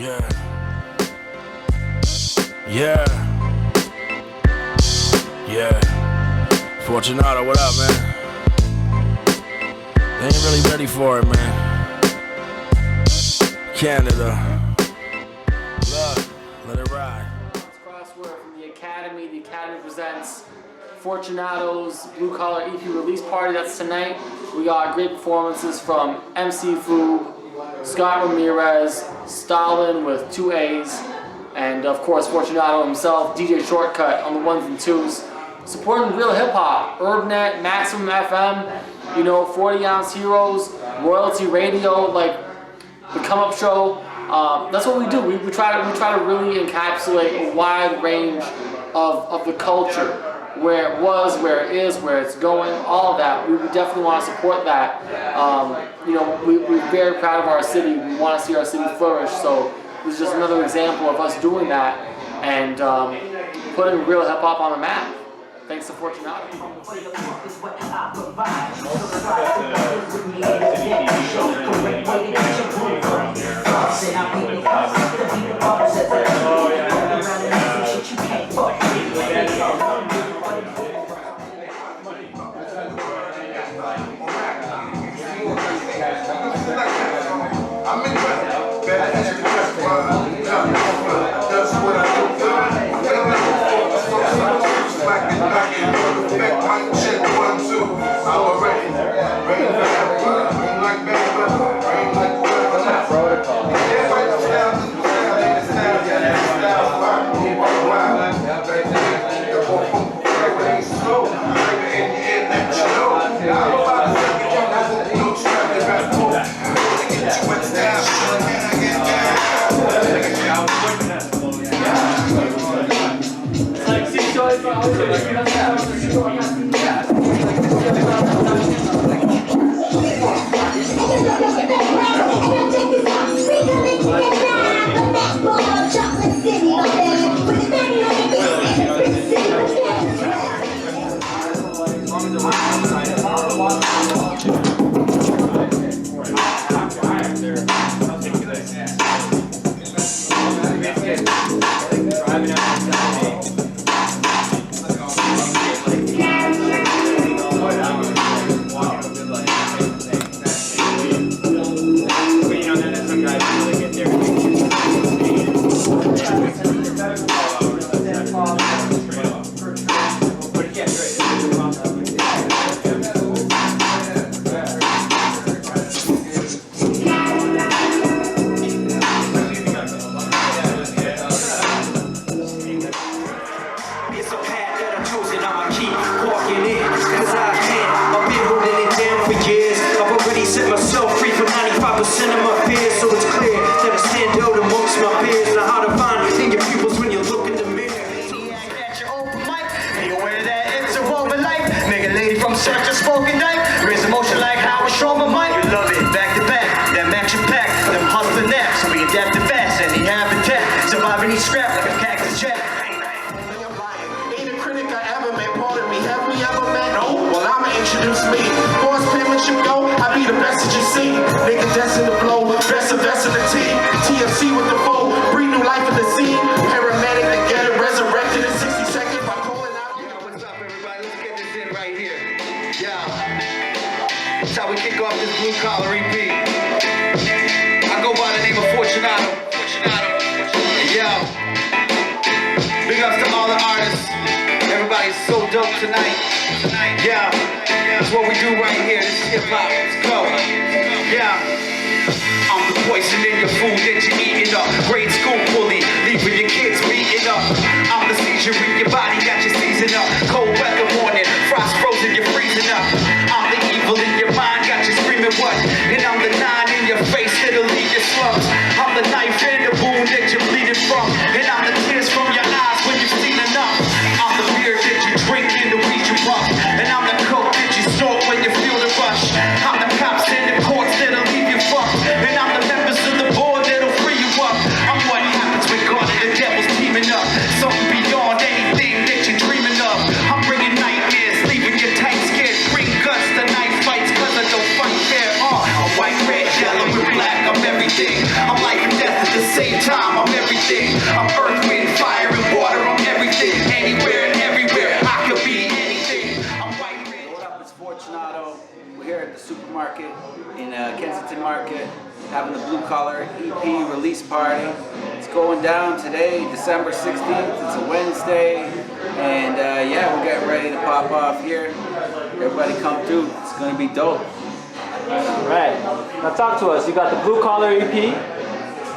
Yeah. Yeah. Yeah. Fortunato, what up, man? They ain't really ready for it, man. Canada. Look, let it ride. Crossword from the Academy. The Academy presents Fortunato's Blue Collar EP release party. That's tonight. We got great performances from MC Fu, Scott Ramirez, Stalin with 2 A's, and of course Fortunato himself, DJ Shortcut on the 1s and 2s. Supporting real hip hop, Urbnet, Maximum FM, you know, 40 Ounce Heroes, Royalty Radio, like the Come Up Show. That's what we do. We try to really encapsulate a wide range of the culture, where it was, where it is, where it's going, all of that. We definitely want to support that. You know, we're very proud of our city. We want to see our city flourish. So this is just another example of us doing that and putting real hip hop on the map. Thanks to Fortunato. Introduce me. Force penmanship go, I be the best that you see. Nigga destined to blow, best of the team. TFC with the foe, breathe new life in the scene. Paramedic to get it resurrected in 60 seconds by calling out. Yo, what's up, everybody? Let's get this in right here. Yeah. That's how we kick off this Blue Collar EP. I go by the name of Fortunato. Yo. Big ups to all the artists. Everybody's so dope tonight. Yeah. That's what we do right here. This is hip hop. Let's go. Yeah. I'm the poison in your food that you're eating up. Grade school bully, leaving your kids beating up. I'm the seizure in your body, got you seasoned up. Cold weather warning, frost frozen, you're freezing up. I'm the evil in your mind, got you screaming what? And I'm the 9 in your face that'll leave your slums. I'm the knife and the wound that you're bleeding from. And I'm the tears from your eyes when you've seen enough. I'm the beer that you drink and the weed you puff. And I'm the coke that you snort when you feel the rush. I'm the cops in the courts that'll leave you fucked. And I'm the members of the board that'll free you up. I'm what happens when God and the devil's teaming up. Something beyond anything that you're dreaming of. I'm bringing nightmares, leaving you tight scared. Bring guts to knife fights cause I don't fight fair. I'm white, red, yellow, and black, I'm everything. I'm life and death at the the same time. I'm everything. I'm earth, wind, fire, and water. I'm everything. Anywhere and everywhere. I could be anything. I'm white, red. What up, it's Fortunato. We're here at the supermarket in Kensington Market, having the Blue Collar EP release party. It's going down today, December 16th. It's a Wednesday, and yeah, we're getting ready to pop off here. Everybody come through. It's gonna be dope. Right. Now talk to us. You got the Blue Collar EP.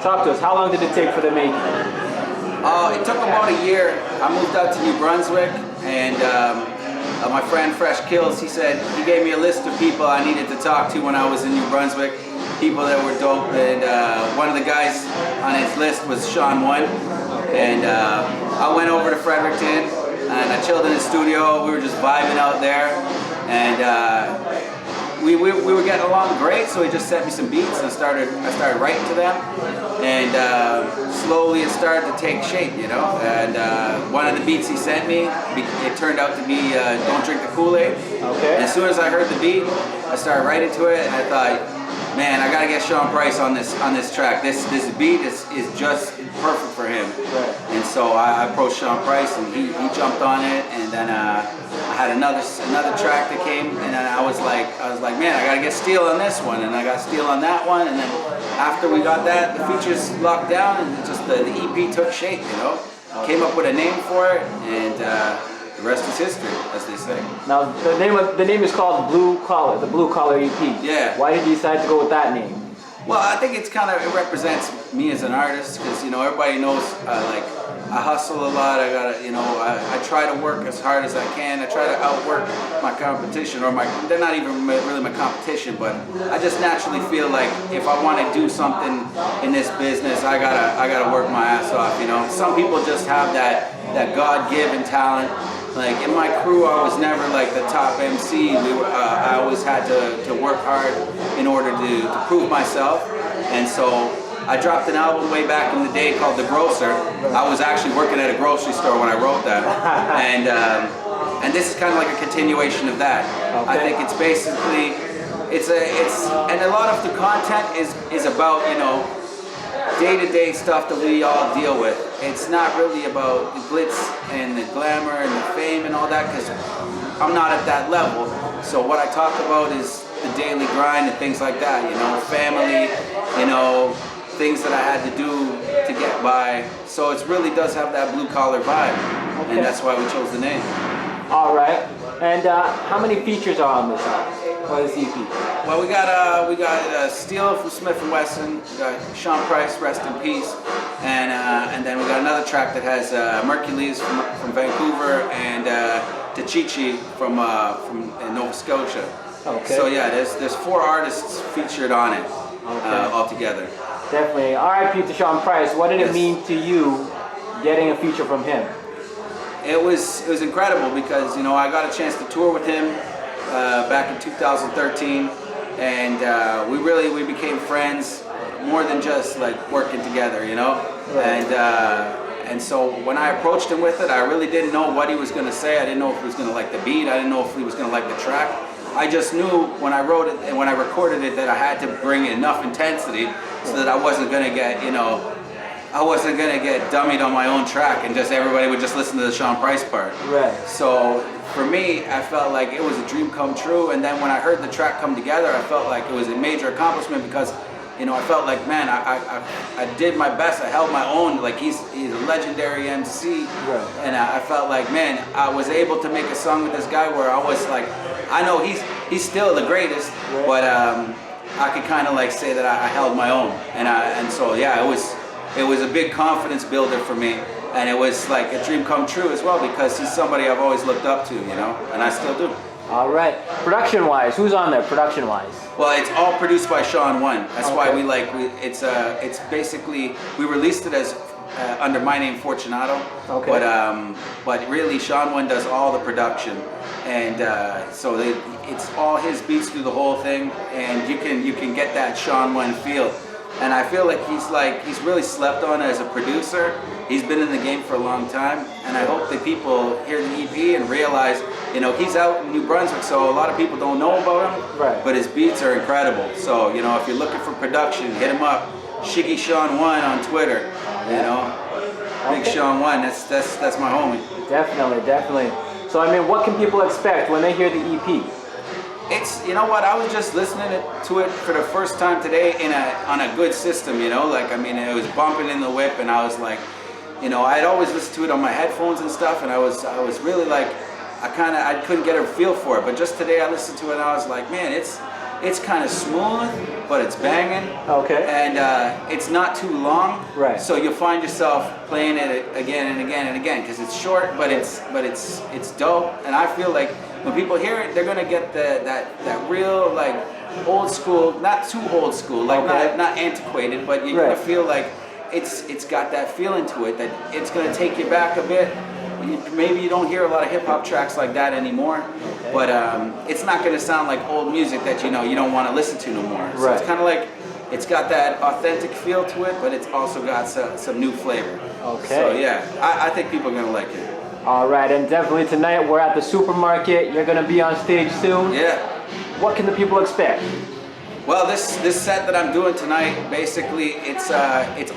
Talk to us. How long did it take for the making? It took about a year. I moved out to New Brunswick, and my friend Fresh Kills, he gave me a list of people I needed to talk to when I was in New Brunswick, people that were dope, and one of the guys on his list was Sean One, and I went over to Fredericton, and I chilled in his studio. We were just vibing out there, and we were getting along great, so he just sent me some beats, and I started writing to them, and slowly it started to take shape, you know. And one of the beats he sent me, it turned out to be "Don't Drink the Kool-Aid." Okay. And as soon as I heard the beat, I started writing to it, and I thought, man, I gotta get Sean Price on this track. This beat is just perfect for him. Right. And so I approached Sean Price, and he jumped on it, and then I had another track that came, and then I was like, man, I gotta get Steel on this one, and I got Steel on that one, and then after we got that, the features locked down, and just the EP took shape, you know. Came up with a name for it, and the rest is history, as they say. Now the name is called Blue Collar, the Blue Collar EP. Yeah. Why did you decide to go with that name? Well, I think it represents me as an artist, because, you know, everybody knows I hustle a lot. I try to work as hard as I can. I try to outwork my competition, or they're not even really my competition, but I just naturally feel like if I want to do something in this business, I gotta work my ass off, you know. Some people just have that God-given talent. Like in my crew, I was never like the top MC. I always had to work hard in order to prove myself, and so I dropped an album way back in the day called The Grocer. I was actually working at a grocery store when I wrote that, and this is kind of like a continuation of that. Okay. I think it's basically and a lot of the content is about, you know, day-to-day stuff that we all deal with. It's not really about the glitz and the glamour and the fame and all that, because I'm not at that level. So what I talk about is the daily grind and things like that, you know, family, you know, things that I had to do to get by. So it really does have that blue collar vibe, and that's why we chose the name. All right. And how many features are on this album? Or this EP? Well, we got Steel from Smith & Wesson, we got Sean Price, rest in peace, and then we got another track that has Mercules from Vancouver, and Tachichi from Nova Scotia. Okay. So yeah, there's 4 artists featured on it altogether. Definitely. R.I.P. to Sean Price. What did it Yes. mean to you getting a feature from him? It was incredible, because, you know, I got a chance to tour with him back in 2013, and we became friends more than just like working together, you know. Right. And so when I approached him with it, I really didn't know what he was going to say. I didn't know if he was going to like the beat. I didn't know if he was going to like the track. I just knew when I wrote it and when I recorded it that I had to bring enough intensity so that I wasn't going to get, you know, I wasn't going to get dummied on my own track and just everybody would just listen to the Sean Price part. Right. So for me, I felt like it was a dream come true, and then when I heard the track come together, I felt like it was a major accomplishment, because, you know, I felt like, man, I did my best. I held my own. Like he's a legendary MC, right. And I felt like, man, I was able to make a song with this guy where I was like, I know he's still the greatest, right. But I could kind of like say that I held my own, and so yeah, it was a big confidence builder for me, and it was like a dream come true as well, because he's somebody I've always looked up to, you know, and I still do. All right. Production-wise, who's on there? Production-wise. Well, it's all produced by Sean One. That's why it's basically, we released it as under my name, Fortunato. Okay. But really, Sean One does all the production, and so it's all his beats through the whole thing, and you can get that Sean One feel. And I feel like he's really slept on as a producer. He's been in the game for a long time, and I hope that people hear the EP and realize, you know, he's out in New Brunswick, so a lot of people don't know about him. Right. But his beats are incredible. So, you know, if you're looking for production, hit him up. Shiggy Sean 1 on Twitter. You know, Big Okay. Sean 1. That's my homie. Definitely, definitely. So I mean, what can people expect when they hear the EP? It's, you know what, I was just listening to it for the first time today on a good system, you know, like, I mean, it was bumping in the whip, and I was like, you know, I'd always listened to it on my headphones and stuff, and I was really like, I couldn't get a feel for it, but just today I listened to it and I was like, man, it's kind of smooth, but it's banging. Okay. And it's not too long. Right. So you'll find yourself playing it again and again and again, because it's short, but it's dope. And I feel like when people hear it, they're gonna get that real, like, old school, not too old school, like Okay. not antiquated, but you're Right. gonna feel like it's got that feeling to it, that it's gonna take you back a bit. Maybe you don't hear a lot of hip hop tracks like that anymore, but it's not gonna sound like old music that you don't want to listen to no more. So Right. it's kind of like, it's got that authentic feel to it, but it's also got some new flavor. Okay. So yeah, I think people are gonna like it. All right, and definitely tonight we're at the supermarket. You're gonna be on stage soon. Yeah. What can the people expect? Well, this set that I'm doing tonight, basically, it's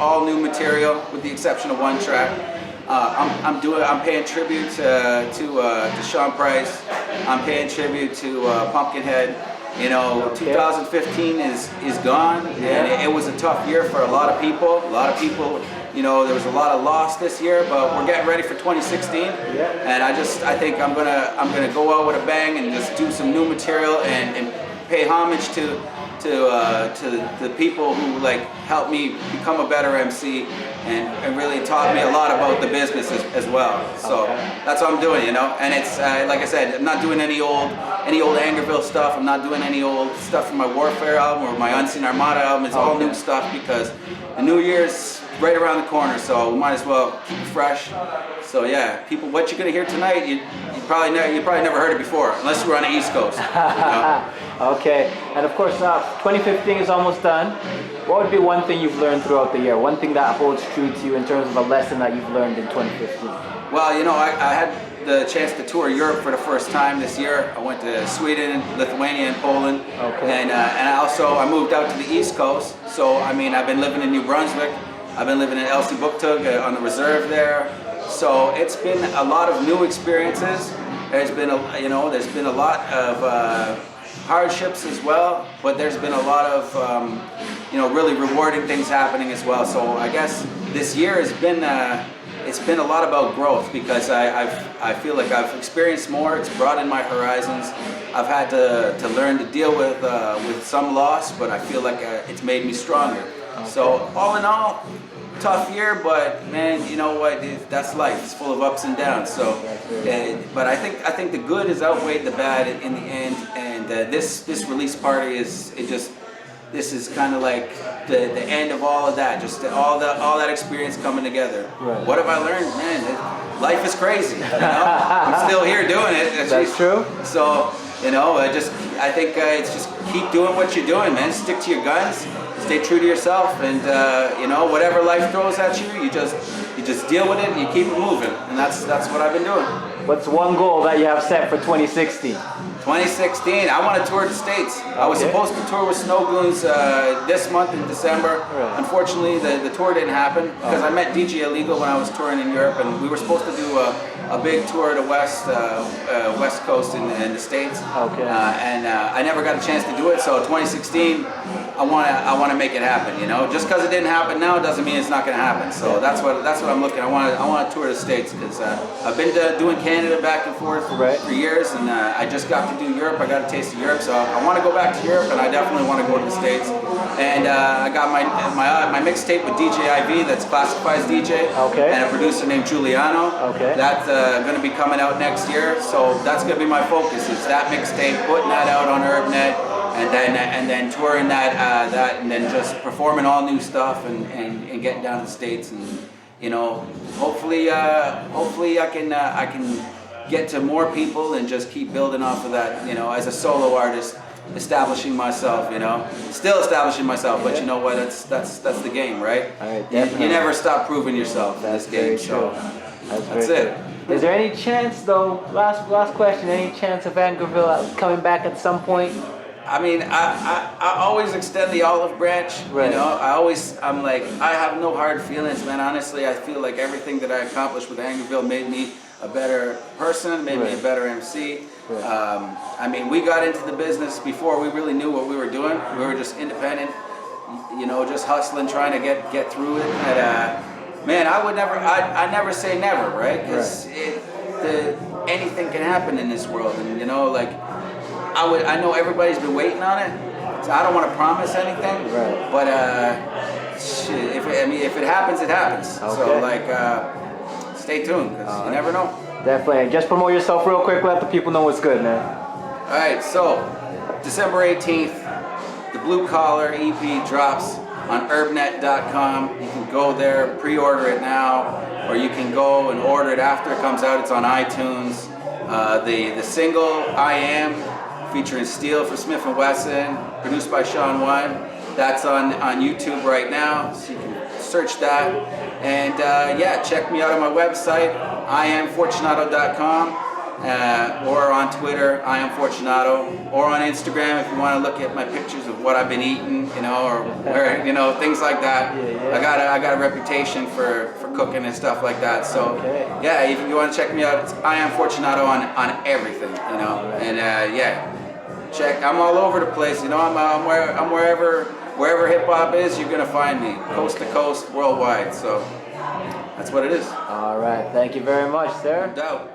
all new material with the exception of one track. I'm paying tribute to Sean Price. I'm paying tribute to Pumpkinhead. You know, 2015 is gone, and it was a tough year for a lot of people. A lot of people, you know, there was a lot of loss this year, but we're getting ready for 2016. And I think I'm gonna go out with a bang and just do some new material and pay homage to the people who, like, helped me become a better MC and really taught me a lot about the business as well. So that's what I'm doing, you know. And it's like I said, I'm not doing any old Angerville stuff. I'm not doing any old stuff from my Warfare album or my Unseen Armada album. It's all new stuff because the New Year's right around the corner, so we might as well keep it fresh. So yeah, people, what you're gonna hear tonight, you probably never heard it before, unless you were on the East Coast. You know? Okay, and of course, 2015 is almost done. What would be one thing you've learned throughout the year? One thing that holds true to you in terms of a lesson that you've learned in 2015? Well, you know, I had the chance to tour Europe for the first time this year. I went to Sweden, Lithuania, and Poland. Okay. And I moved out to the East Coast. So I mean, I've been living in New Brunswick. I've been living in Elsiebuktug on the reserve there. So it's been a lot of new experiences. There's been a lot of hardships as well, but there's been a lot of really rewarding things happening as well. So I guess this year has been it's been a lot about growth, because I feel like I've experienced more. It's broadened my horizons. I've had to learn to deal with some loss, but I feel like it's made me stronger. So all in all, tough year, but man, you know what? That's life. It's full of ups and downs. So, but I think the good has outweighed the bad in the end. And this release party this is kind of like the end of all of that. Just all that experience coming together. Right. What have I learned, man? Life is crazy. You know? I'm still here doing it. That's true. So I think it's just keep doing what you're doing, man. Stick to your guns. Stay true to yourself, and whatever life throws at you, you just deal with it and you keep it moving, and that's what I've been doing. What's one goal that you have set for 2016? 2016, I want to tour the States. I was supposed to tour with Snow Goons this month in December. Right. Unfortunately, the tour didn't happen because I met DJ Illegal when I was touring in Europe, and we were supposed to do a big tour of the West Coast in the States. Okay. And I never got a chance to do it. So 2016, I want to make it happen. You know, just because it didn't happen now doesn't mean it's not going to happen. So that's what I'm looking. I want to tour the States, because I've been doing Canada back and forth for years, and I just got to do Europe. I got a taste of Europe, so I want to go back to Europe, and I definitely want to go to the States. And I got my mixtape with DJ IV, that's Classified's DJ, and a producer named Giuliano. Okay. That's going to be coming out next year. So that's going to be my focus. Is that mixtape, putting that out on UrbNet, and then touring that and then just performing all new stuff and getting down to the States, and hopefully I can get to more people and just keep building off of that, as a solo artist, establishing myself, still establishing myself, but you know what, that's the game, right? You never stop proving yourself in this game. So that's it. Is there any chance, though, last question, any chance of Angerville coming back at some point? I mean, I always extend the olive branch. Right. You know, I'm like, I have no hard feelings, man. Honestly, I feel like everything that I accomplished with Angerville made me a better person, made me a Right. better MC. Right. I mean, we got into the business before we really knew what we were doing. We were just independent, you know, just hustling, trying to get through it. And man, I never say never, right? Because anything can happen in this world, and you know, like. I know everybody's been waiting on it, so I don't want to promise anything. Right. But shit, if it happens, it happens. So Okay. like, stay tuned, because you never know. Definitely. Just promote yourself real quick. Let the people know what's good, man. All right, so December 18th, the Blue Collar EP drops on herbnet.com. You can go there, pre-order it now, or you can go and order it after it comes out. It's on iTunes. The single "I Am," featuring Steel for Smith & Wesson, produced by Sean One. That's on YouTube right now, so you can search that. And yeah, check me out on my website, iamfortunato.com, or on Twitter, iamfortunato, or on Instagram if you want to look at my pictures of what I've been eating, you know, or where, you know, things like that. Yeah. I got a reputation for cooking and stuff like that. So yeah, if you want to check me out, it's iamfortunato on everything, you know. And yeah. I'm all over the place, you know. I'm wherever hip hop is, you're gonna find me, coast to coast, worldwide. So that's what it is. All right. Thank you very much, sir. No doubt.